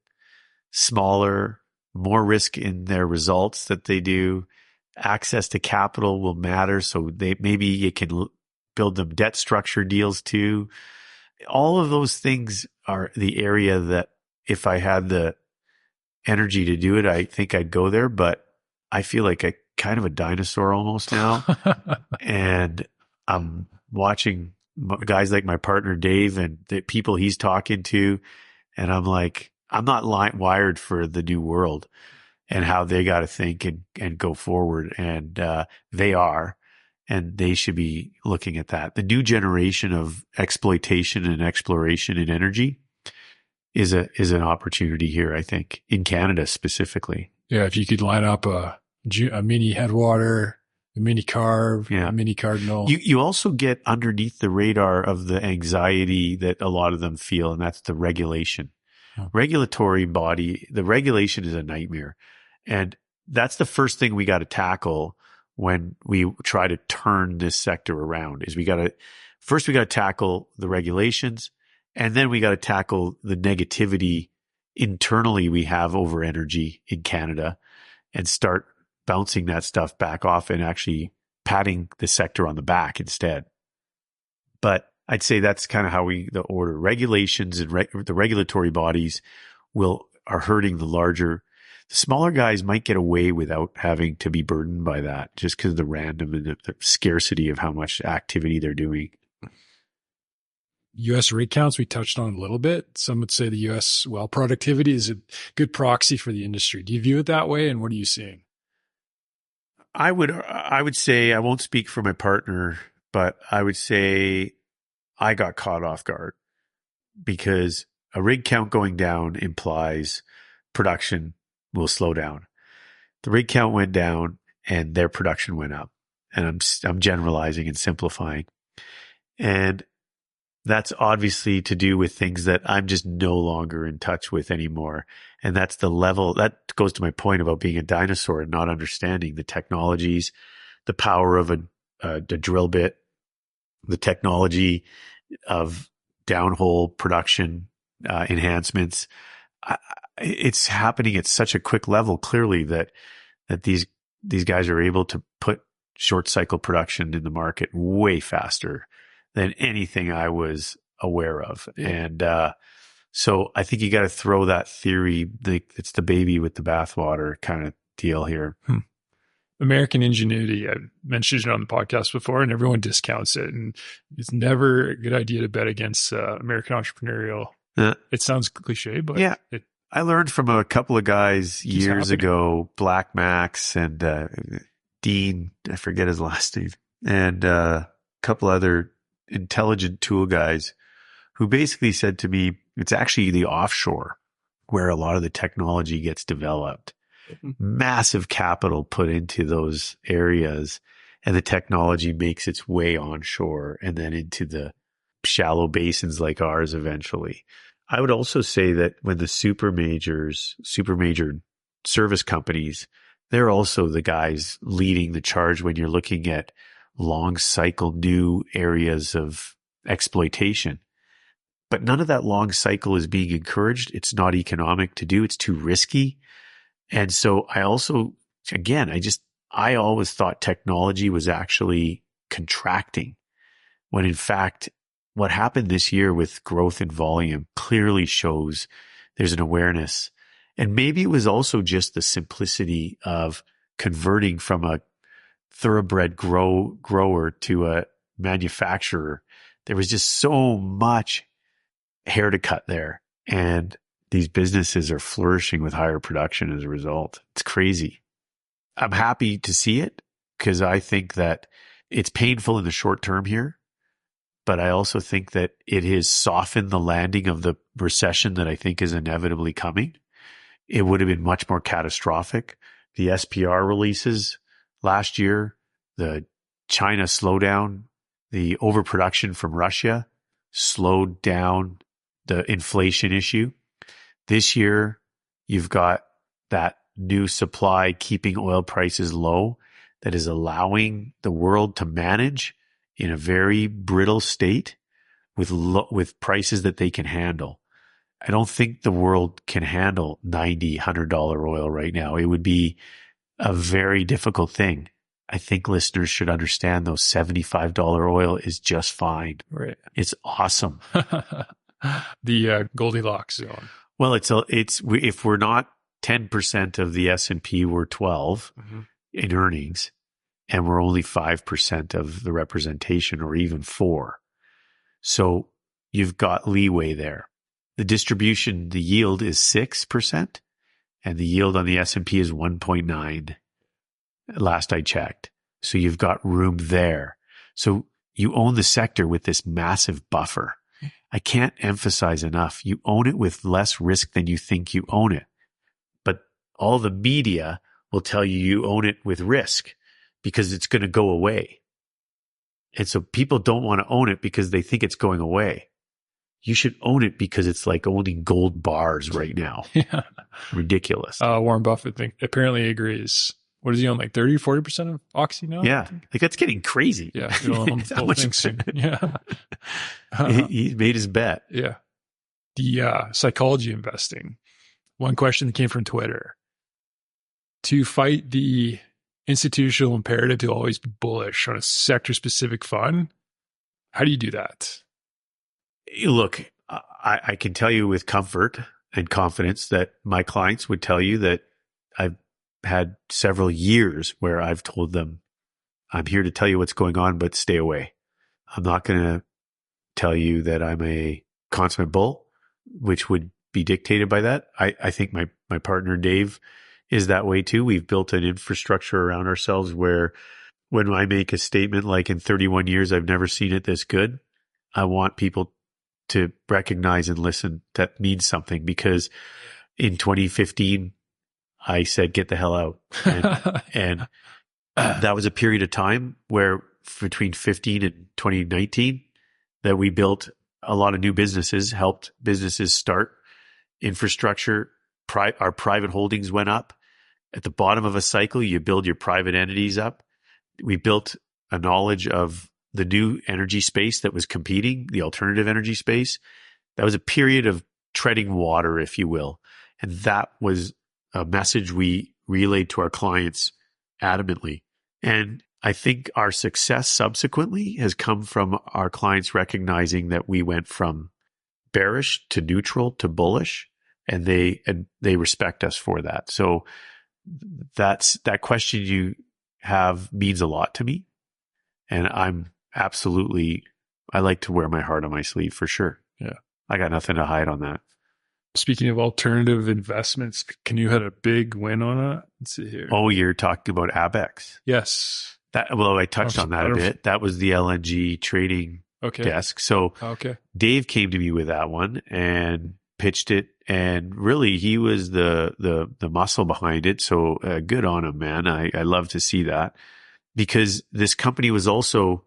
smaller, more risk in their results that they do. Access to capital will matter. So maybe you can build them debt structure deals too. All of those things are the area that if I had the energy to do it, I think I'd go there. But I feel like a kind of a dinosaur almost now. And I'm watching guys like my partner Dave and the people he's talking to. And I'm like, I'm not wired for the new world and how they got to think and go forward. And they are, and they should be looking at that. The new generation of exploitation and exploration in energy is an opportunity here, I think, in Canada specifically. Yeah, if you could line up a mini Headwater, a mini Carve, a mini Cardinal. You also get underneath the radar of the anxiety that a lot of them feel, and that's the regulation. Regulatory body, the regulation is a nightmare. And that's the first thing we got to tackle when we try to turn this sector around is we got to tackle the regulations, and then we got to tackle the negativity internally we have over energy in Canada and start bouncing that stuff back off and actually patting the sector on the back instead. But I'd say that's kind of how the order. Regulations and the regulatory bodies are hurting the smaller guys might get away without having to be burdened by that just because of the random and the scarcity of how much activity they're doing. U.S. rig counts, we touched on a little bit. Some would say the U.S. well productivity is a good proxy for the industry. Do you view it that way? And what are you seeing? I would say, I won't speak for my partner, but I would say I got caught off guard because a rig count going down implies production will slow down. The rig count went down and their production went up. And I'm generalizing and simplifying. And that's obviously to do with things that I'm just no longer in touch with anymore. And that's the level that goes to my point about being a dinosaur and not understanding the technologies, the power of a drill bit, the technology of downhole production enhancements. It's happening at such a quick level, clearly, that these guys are able to put short cycle production in the market way faster than anything I was aware of. Yeah. And so I think you got to throw that theory, it's the baby with the bathwater kind of deal here. American ingenuity. I mentioned it on the podcast before, and everyone discounts it. And it's never a good idea to bet against American entrepreneurial. It sounds cliche, but yeah. I learned from a couple of guys years ago, Black Max and Dean, I forget his last name, and a couple other intelligent tool guys who basically said to me, it's actually the offshore where a lot of the technology gets developed. Massive capital put into those areas, and the technology makes its way onshore and then into the shallow basins like ours eventually. I would also say that when the super major service companies, they're also the guys leading the charge when you're looking at long cycle new areas of exploitation. But none of that long cycle is being encouraged. It's not economic to do. It's too risky. And so I also, again, I always thought technology was actually contracting when in fact what happened this year with growth in volume clearly shows there's an awareness. And maybe it was also just the simplicity of converting from a thoroughbred grower to a manufacturer. There was just so much hair to cut there. And these businesses are flourishing with higher production as a result. It's crazy. I'm happy to see it because I think that it's painful in the short term here. But I also think that it has softened the landing of the recession that I think is inevitably coming. It would have been much more catastrophic. The SPR releases last year, the China slowdown the overproduction from Russia slowed down the inflation issue. This year, you've got that new supply keeping oil prices low that is allowing the world to manage in a very brittle state with prices that they can handle. I don't think the world can handle $90, $100 oil right now. It would be a very difficult thing. I think listeners should understand though $75 oil is just fine. Right. It's awesome. The Goldilocks zone. Well, if we're not 10% of the S&P, we're 12 in earnings, and we're only 5% of the representation, or even 4. So you've got leeway there. The distribution, the yield is 6%, and the yield on the S&P is 1.9. Last I checked. So you've got room there. So you own the sector with this massive buffer. I can't emphasize enough. You own it with less risk than you think you own it. But all the media will tell you you own it with risk because it's going to go away. And so people don't want to own it because they think it's going away. You should own it because it's like owning gold bars right now. Yeah. Ridiculous. Warren Buffett apparently agrees. What does he own? Like 30, 40% of Oxy now? Yeah. Like that's getting crazy. Yeah. He'll own the whole thing soon. Yeah. He made his bet. Yeah. The psychology investing. One question that came from Twitter. To fight the institutional imperative to always be bullish on a sector-specific fund, how do you do that? Look, I can tell you with comfort and confidence that my clients would tell you that I've had several years where I've told them, I'm here to tell you what's going on, but stay away. I'm not going to tell you that I'm a consummate bull, which would be dictated by that. I think my partner, Dave, is that way too. We've built an infrastructure around ourselves where when I make a statement like in 31 years, I've never seen it this good, I want people to recognize and listen. That means something, because in 2015, I said, get the hell out. And that was a period of time where between 15 and 2019 that we built a lot of new businesses, helped businesses start infrastructure. Our private holdings went up. At the bottom of a cycle, you build your private entities up. We built a knowledge of the new energy space that was competing, the alternative energy space. That was a period of treading water, if you will. And that was a message we relayed to our clients adamantly. And I think our success subsequently has come from our clients recognizing that we went from bearish to neutral to bullish, and they respect us for that. So that question you have means a lot to me. And I like to wear my heart on my sleeve for sure. Yeah. I got nothing to hide on that. Speaking of alternative investments, Canoe had a big win on it. Let's see here. Oh, you're talking about Abex. Yes. I touched on that a bit. That was the LNG trading desk. So Dave came to me with that one and pitched it. And really, he was the muscle behind it. So good on him, man. I love to see that, because this company was also,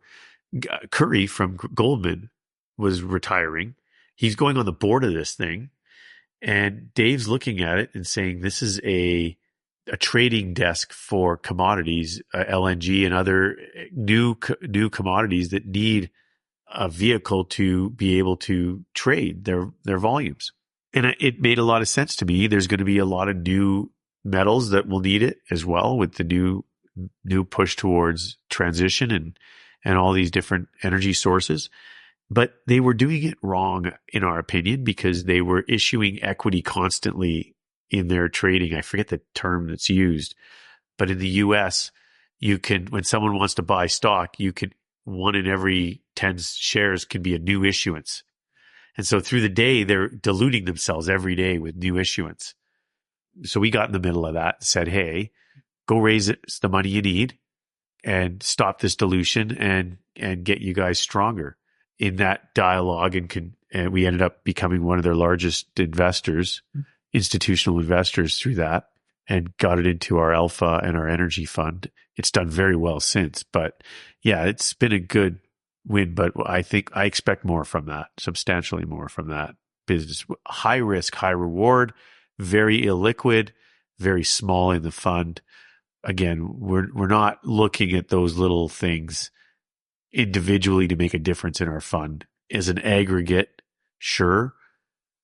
Curry from Goldman was retiring. He's going on the board of this thing. And Dave's looking at it and saying, this is a trading desk for commodities, LNG and other new commodities that need a vehicle to be able to trade their volumes. And it made a lot of sense to me. There's going to be a lot of new metals that will need it as well, with the new push towards transition and all these different energy sources. But they were doing it wrong, in our opinion, because they were issuing equity constantly in their trading. I forget the term that's used, but in the US, you can, when someone wants to buy stock, you can, 1 in every 10 shares can be a new issuance. And so through the day, they're diluting themselves every day with new issuance. So we got in the middle of that and said, hey, go raise the money you need and stop this dilution and get you guys stronger. In that dialogue, and we ended up becoming one of their largest investors, institutional investors, through that, and got it into our alpha and our energy fund. It's done very well since, but yeah, it's been a good win, but I expect more from that, substantially more from that business. High risk, high reward, very illiquid, very small in the fund. Again, we're not looking at those little things individually to make a difference in our fund. As an aggregate, sure,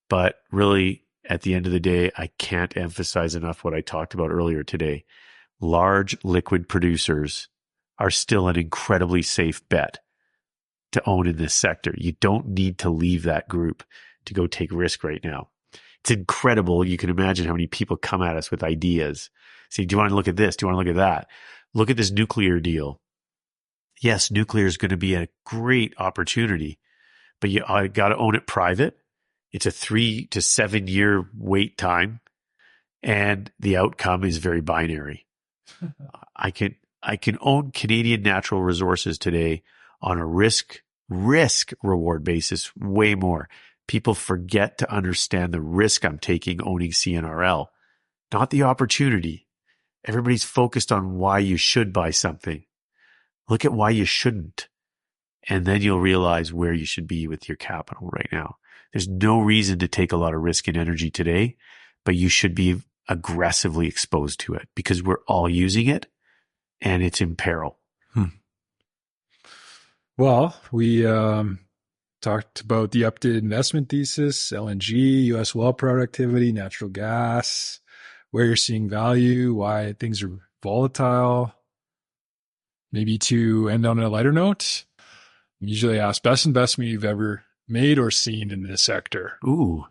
but really at the end of the day, I can't emphasize enough what I talked about earlier today. Large liquid producers are still an incredibly safe bet to own in this sector. You don't need to leave that group to go take risk right now. It's incredible. You can imagine how many people come at us with ideas. Say, do you want to look at this? Do you want to look at that? Look at this nuclear deal. Yes, nuclear is going to be a great opportunity, but you got to own it private. It's a 3 to 7 year wait time, and the outcome is very binary. I can own Canadian natural resources today on a risk reward basis way more. People forget to understand the risk I'm taking owning CNRL, not the opportunity. Everybody's focused on why you should buy something. Look at why you shouldn't. And then you'll realize where you should be with your capital right now. There's no reason to take a lot of risk in energy today, but you should be aggressively exposed to it because we're all using it and it's in peril. Well, we talked about the updated investment thesis, LNG, U.S. well productivity, natural gas, where you're seeing value, why things are volatile. Maybe to end on a lighter note, I usually ask best investment you've ever made or seen in this sector. Ooh.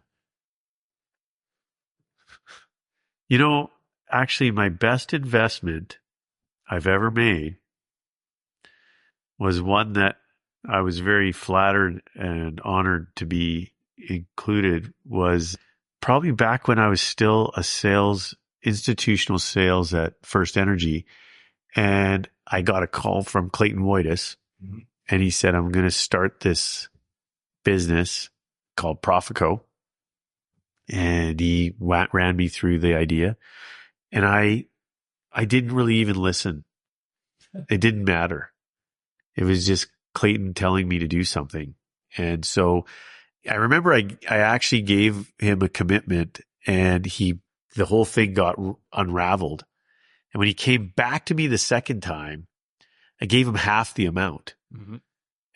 Actually, my best investment I've ever made was one that I was very flattered and honored to be included, was probably back when I was still institutional sales at First Energy. And I got a call from Clayton Woitis, and he said, I'm going to start this business called Profico. And he ran me through the idea. And I didn't really even listen. It didn't matter. It was just Clayton telling me to do something. And so I remember I actually gave him a commitment, and the whole thing got unraveled. And when he came back to me the second time, I gave him half the amount. Mm-hmm.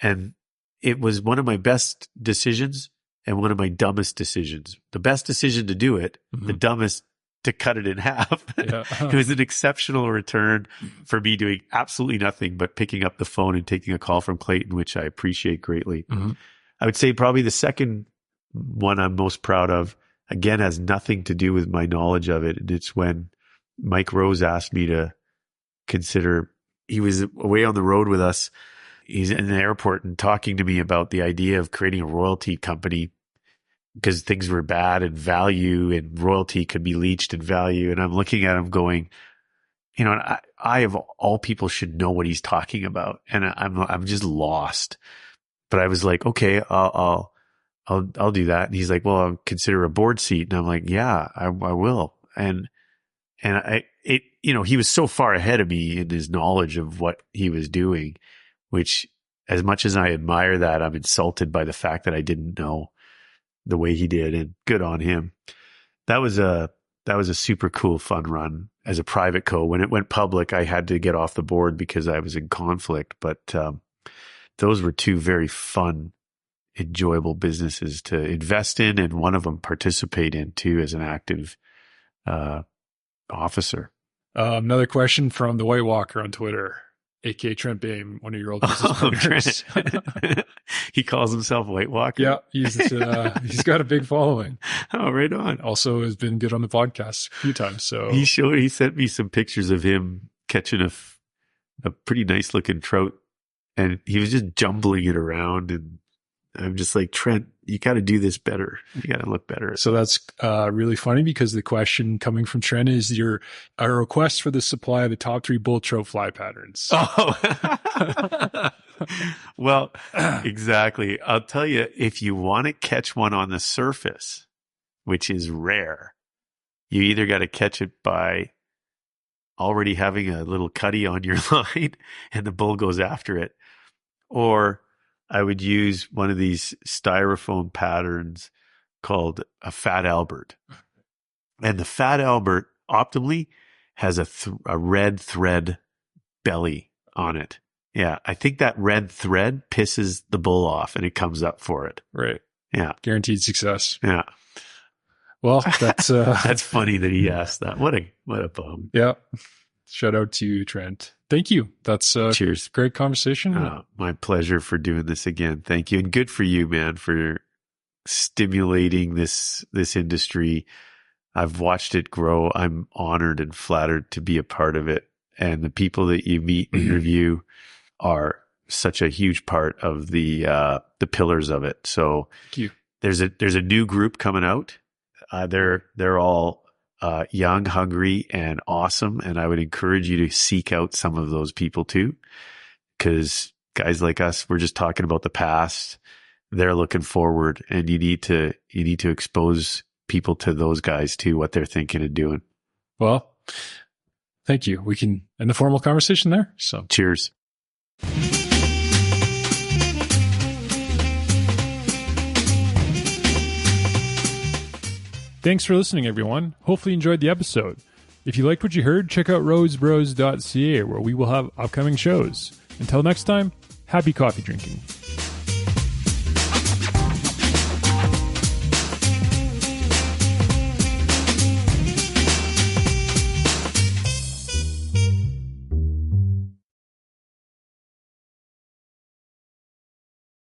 And it was one of my best decisions and one of my dumbest decisions. The best decision to do it, the dumbest to cut it in half. Yeah. It was an exceptional return for me doing absolutely nothing but picking up the phone and taking a call from Clayton, which I appreciate greatly. Mm-hmm. I would say probably the second one I'm most proud of, again, has nothing to do with my knowledge of it. And it's when Mike Rose asked me to consider, he was away on the road with us. He's in the airport and talking to me about the idea of creating a royalty company because things were bad and value and royalty could be leached in value. And I'm looking at him going, I of all people should know what he's talking about. And I'm just lost. But I was like, okay, I'll do that. And he's like, well, I'll consider a board seat. And I'm like, yeah, I will. And he was so far ahead of me in his knowledge of what he was doing, which as much as I admire that, I'm insulted by the fact that I didn't know the way he did, and good on him. That was a super cool, fun run as a private co. When it went public, I had to get off the board because I was in conflict, but those were two very fun, enjoyable businesses to invest in, and one of them participate in too as an active officer. Another question from the White Walker on Twitter, aka Trent Bain, one of your old business partners. He calls himself White Walker. Yeah, he's got a big following. Oh, right on. Also has been good on the podcast a few times. So he sent me some pictures of him catching a pretty nice looking trout, and he was just jumbling it around, and I'm just like, Trent, you got to do this better. You got to look better. So that's really funny because the question coming from Trent is a request for the supply of the top 3 bull trout fly patterns. Oh, well, exactly. I'll tell you, if you want to catch one on the surface, which is rare, you either got to catch it by already having a little cutty on your line and the bull goes after it, or I would use one of these styrofoam patterns called a Fat Albert. And the Fat Albert optimally has a red thread belly on it. Yeah, I think that red thread pisses the bull off and it comes up for it. Right. Yeah. Guaranteed success. Yeah. Well, that's that's funny that he asked that. What a bum. Yeah. Shout out to Trent. Thank you. That's cheers. Great conversation. My pleasure for doing this again. Thank you. And good for you, man, for stimulating this industry. I've watched it grow. I'm honored and flattered to be a part of it. And the people that you meet and interview are such a huge part of the pillars of it. So thank you. There's a new group coming out. They're all young, hungry, and awesome. And I would encourage you to seek out some of those people too, because guys like us, we're just talking about the past. They're looking forward, and you need to expose people to those guys too, what they're thinking and doing. Well, thank you. We can end the formal conversation there. So cheers. Thanks for listening, everyone. Hopefully you enjoyed the episode. If you liked what you heard, check out rosebros.ca, where we will have upcoming shows. Until next time, happy coffee drinking.